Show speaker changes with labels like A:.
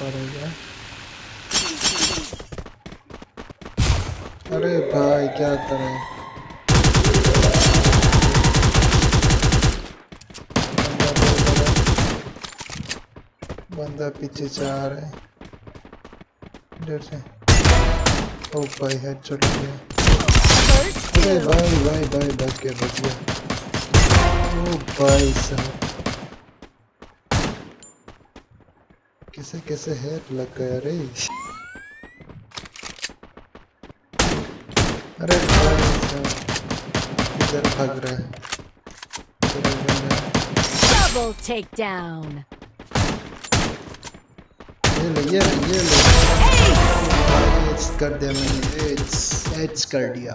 A: सारा हो गया। अरे भाई क्या करें, बंदा पीछे से आ रहा है इधर से। ओ भाई हेडशॉट लिया। अरे भाई भाई भाई बच गया। ओ भाई साहब कैसे कैसे हेड लग गया रे। अरे भाई साहब किधर भाग रहा है।
B: Double takedown.
A: ये ले एच कर दिया मैंने, एच कर दिया।